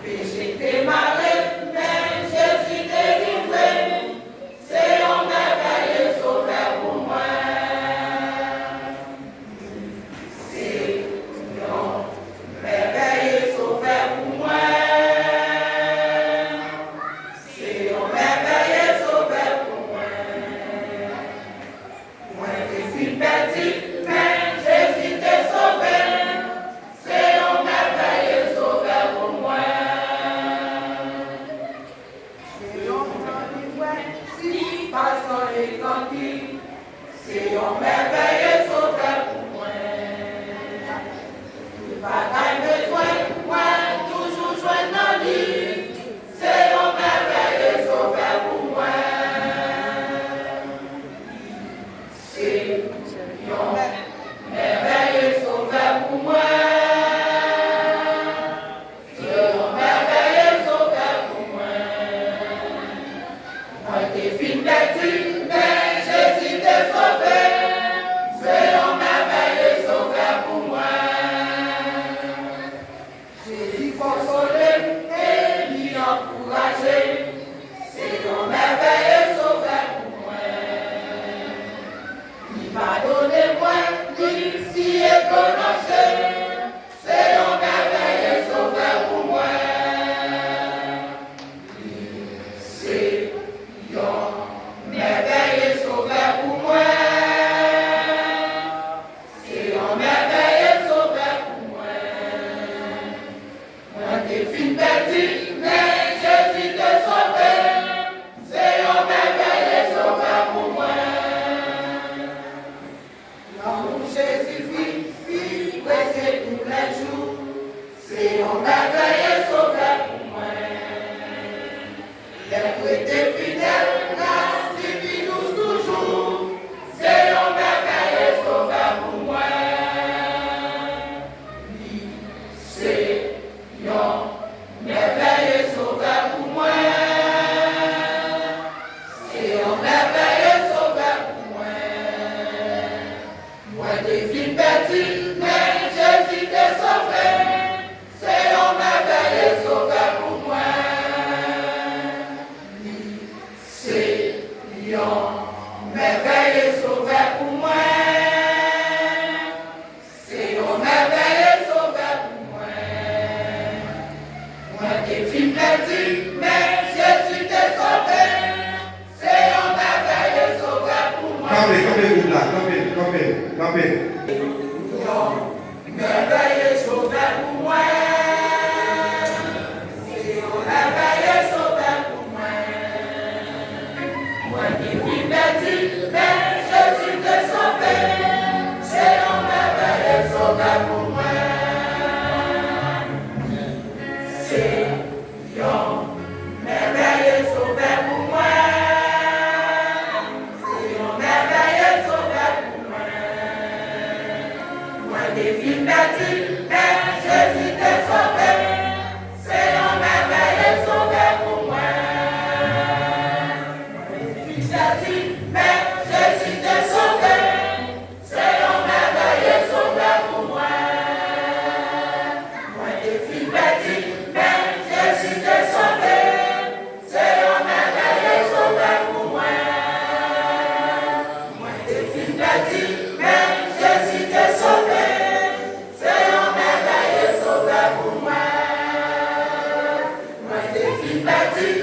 Péché démarré, mais Jésus délivré, c'est un merveilleux sauveur pour moi. C'est un merveilleux sauveur pour moi. C'est un merveilleux sauveur pour moi. Moi, je suis perdu, mais Jésus t'a sauvé. C'est un merveilleux sauveur pour moi. C'est un si passant et tranquille. C'est un merveilleux sauveur pour moi. Pas besoin, moi, toujours joindre dans lui. C'est un merveilleux sauveur pour moi. C'est un merveilleux sauveur pour moi. C'est un merveilleux sauveur pour moi. Moi, t'es fille perdu, mais Jésus t'a sauvé. C'est un merveilleux sauveur pour moi. Jésus consolé et lui encouragé. C'est un merveilleux sauveur pour moi. Il pardonne-moi, lui si éconché. C'est un merveilleux sauveur pour moi. C'est un merveilleux sauveur pour moi. C'est un merveilleux sauveur pour moi. Moi, t'es fille perdue, mais Jésus t'a sauvé. C'est un merveilleux sauveur pour moi. L'amour Jésus vit, pressé tous les jours. C'est un merveilleux sauveur pour moi. Les prêtres fidèles, grâce divine nous toujours. C'est un merveilleux sauveur pour moi. C'est un merveilleux sauveur pour moi. C'est un merveilleux sauveur pour moi. Moi, des filles perdues, mais Jésus t'a sauvé. C'est un merveilleux sauveur pour moi. C'est un merveilleux sauveur pour moi. C'est un merveilleux sauveur pour moi. Moi, des filles perdues, mais Jésus t'a sauvé. C'est un merveilleux sauveur pour moi. Campez là, campez. Merveilleux sauveur pour moi. C'est un merveilleux sauveur pour moi. Moi qui suis perdu, mais Jésus t'a sauvé. C'est un merveilleux sauveur pour moi. C'est un merveilleux sauveur pour moi. C'est un merveilleux sauveur pour moi. Moi des filles perdues, mais Jésus t'a sauvé. C'est un merveilleux sauveur pour moi. Moi des filles perdues, mais Jésus t'a sauvé. C'est un merveilleux sauveur pour moi. Moi des filles perdues, mais Jésus t'a sauvé. C'est un merveilleux sauveur pour moi. Moi des filles perdues, mais Jésus t'a sauvé. C'est un merveilleux sauveur pour moi. Moi des filles perdues,